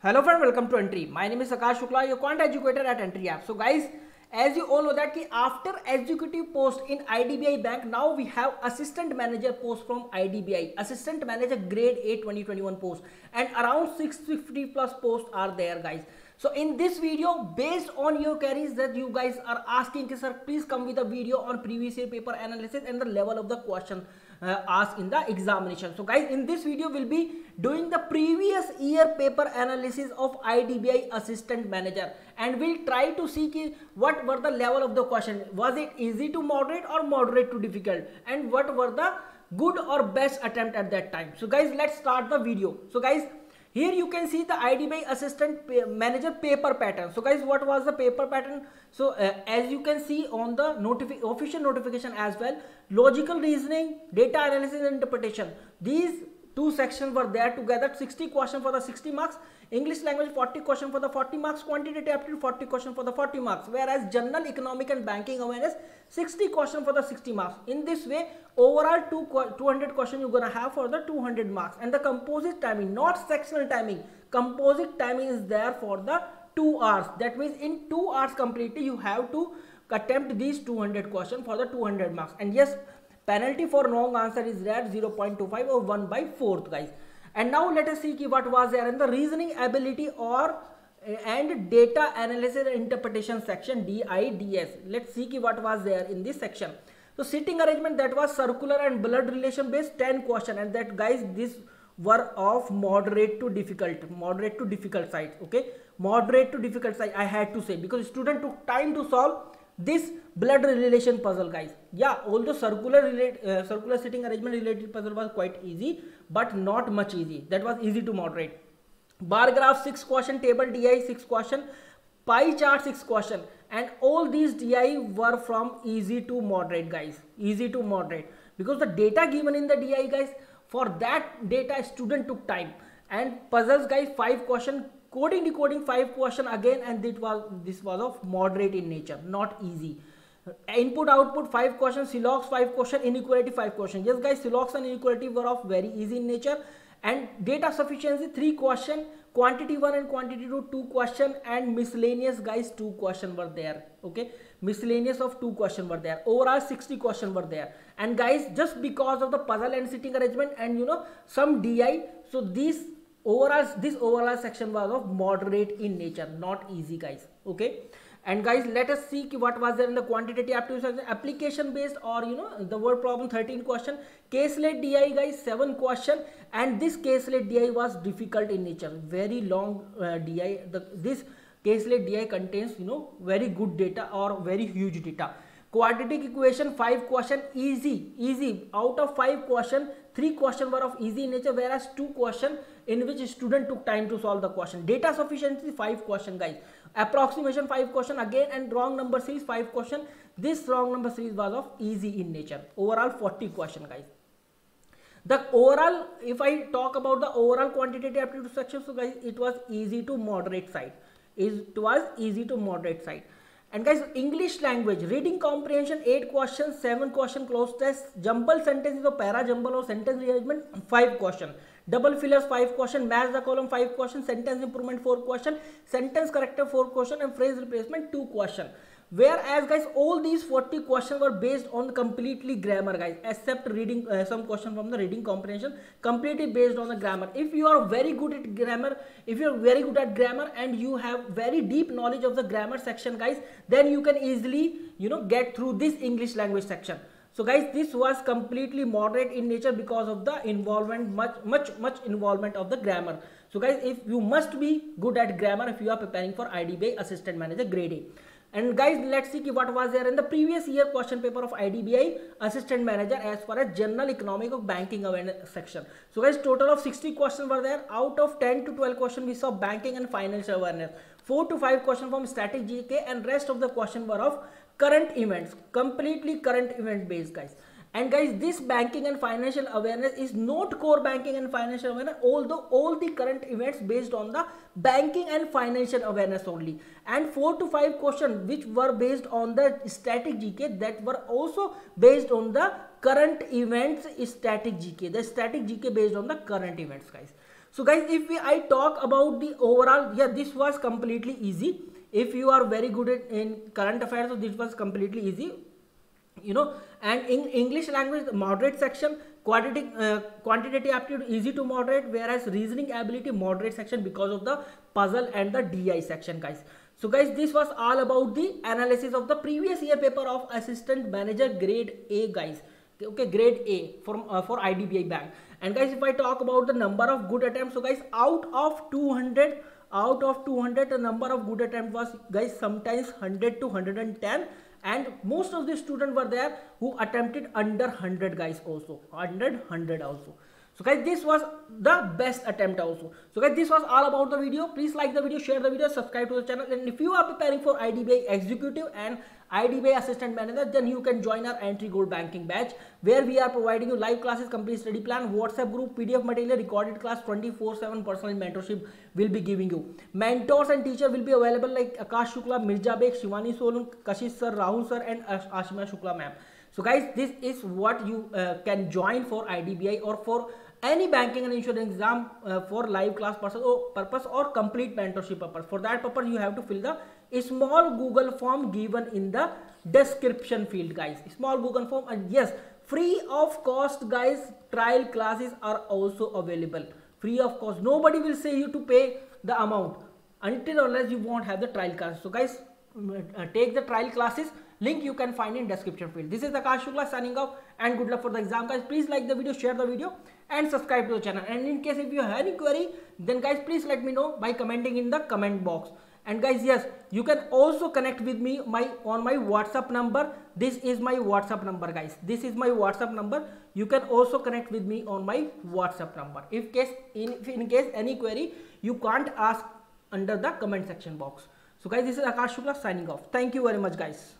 Hello friend, welcome to Entry. My name is Akash Shukla, your quant educator at Entry app. So guys, as you all know that after executive post in IDBI Bank, now we have assistant manager post from IDBI, assistant manager grade A 2021 post, and around 650 plus posts are there guys. So in this video, based on your queries that you guys are asking, sir, please come with a video on previous year paper analysis and the level of the question asked in the examination. So guys, in this video we'll be doing the previous year paper analysis of IDBI assistant manager, and we'll try to see what were the level of the question. Was it easy to moderate or moderate to difficult, and what were the good or best attempt at that time. So guys, let's start the video. So guys, here you can see the IDBI assistant manager paper pattern. So guys, what was the paper pattern? So as you can see on the official notification as well, logical reasoning, data analysis and interpretation, these two sections were there together. 60 questions for the 60 marks, English language 40 questions for the 40 marks, quantitative aptitude 40 questions for the 40 marks, whereas general economic and banking awareness 60 questions for the 60 marks. In this way, overall 200 questions you're gonna have for the 200 marks. And the composite timing, not sectional timing, composite timing is there for the 2 hours. That means in 2 hours completely you have to attempt these 200 questions for the 200 marks. And yes, penalty for wrong answer is there 0.25 or 1/4 guys. And now let us see what was there in the reasoning ability or and data analysis and interpretation section, DIDS. Let's see what was there in this section. So sitting arrangement, that was circular and blood relation based 10 question, and that guys, this were of moderate to difficult side. Okay, moderate to difficult side I had to say, because student took time to solve this blood relation puzzle guys. Yeah, although circular sitting arrangement related puzzle was quite easy, but not much easy. That was easy to moderate. Bar graph 6 question, table DI 6 question, pie chart 6 question, and all these DI were from easy to moderate guys, easy to moderate, because the data given in the DI guys, for that data student took time. And puzzles guys, 5 question, coding decoding 5 question again, and this was of moderate in nature, not easy. Input output 5 questions, silox 5 question, inequality 5 question. Yes guys, silox and inequality were of very easy in nature. And data sufficiency 3 question, quantity 1 and quantity 2 question, and miscellaneous guys 2 question were there. Okay, miscellaneous of 2 question were there. Overall 60 question were there. And guys, just because of the puzzle and sitting arrangement and some DI, so this overall section was of moderate in nature, not easy guys. Okay, and guys, let us see what was there in the quantitative aptitude section. Application based or the word problem 13 question, caselet DI guys 7 question, and this caselet DI was difficult in nature, very long DI. This caselet DI contains very good data or very huge data. Quadratic equation 5 question, easy. Out of 5 question, 3 question were of easy in nature, whereas 2 question in which student took time to solve the question. Data sufficiency 5 question guys, approximation 5 question again, and wrong number series 5 question. This wrong number series was of easy in nature. Overall 40 question guys. The overall, if I talk about the overall quantitative aptitude section, so guys, it was easy to moderate side. And guys, English language, reading comprehension 8 questions, 7 question close test, jumble sentences or para jumble or sentence rearrangement 5 question, double fillers 5 question, match the column 5 question, sentence improvement 4 question, sentence corrector 4 question, and phrase replacement 2 question. Whereas guys, all these 40 questions were based on completely grammar guys, except reading some question from the reading comprehension, completely based on the grammar. If you are very good at grammar, and you have very deep knowledge of the grammar section guys, then you can easily get through this English language section. So guys, this was completely moderate in nature because of the involvement, much involvement of the grammar. So guys, if you must be good at grammar if you are preparing for IDBI assistant manager grade A. And guys, let's see what was there in the previous year question paper of IDBI assistant manager as far as general economic of banking awareness section. So guys, total of 60 questions were there. Out of 10 to 12 questions we saw banking and financial awareness, 4 to 5 questions from static GK, and rest of the question were of current events, completely current event based guys. And guys, this banking and financial awareness is not core banking and financial awareness, although all the current events based on the banking and financial awareness only. And 4 to 5 questions which were based on the static GK, that were also based on the current events static GK, the static GK based on the current events guys. So guys, if I talk about the overall, yeah, this was completely easy. If you are very good in current affairs, so this was completely easy, you know. And in English language, moderate section, quantitative aptitude easy to moderate, whereas reasoning ability moderate section because of the puzzle and the DI section, guys. So guys, this was all about the analysis of the previous year paper of assistant manager grade A, guys. Okay, grade A for IDBI bank. And guys, if I talk about the number of good attempts, so guys, out of 200, the number of good attempts was, guys, sometimes 100 to 110, and most of the students were there who attempted under 100, guys, also under 100 also. So guys, this was the best attempt also. So guys, this was all about the video. Please like the video, share the video, subscribe to the channel. And if you are preparing for IDBI executive and IDBI assistant manager, then you can join our entry gold banking batch, where we are providing you live classes, complete study plan, WhatsApp group, PDF material, recorded class, 24/7 personal mentorship will be giving you. Mentors and teacher will be available like Akash Shukla, Mirza Beg, Shivani Solun, Kashish sir, Rahul sir, and Ashima Shukla ma'am. So guys, this is what you can join for IDBI or for any banking and insurance exam for live class purpose or complete mentorship purpose. For that purpose, you have to fill the small Google form given in the description field, guys. Small Google form, and yes, free of cost, guys. Trial classes are also available, free of cost. Nobody will say you to pay the amount until unless you won't have the trial classes. So guys, take the trial classes. Link you can find in description field. This is Akash Shukla signing off, and good luck for the exam, guys. Please like the video, share the video, and subscribe to the channel. And in case if you have any query, then guys, please let me know by commenting in the comment box. And guys, yes, you can also connect with me on my WhatsApp number. This is my WhatsApp number, guys. This is my WhatsApp number. You can also connect with me on my WhatsApp number. In case any query you can't ask under the comment section box. So guys, this is Akash Shukla signing off. Thank you very much, guys.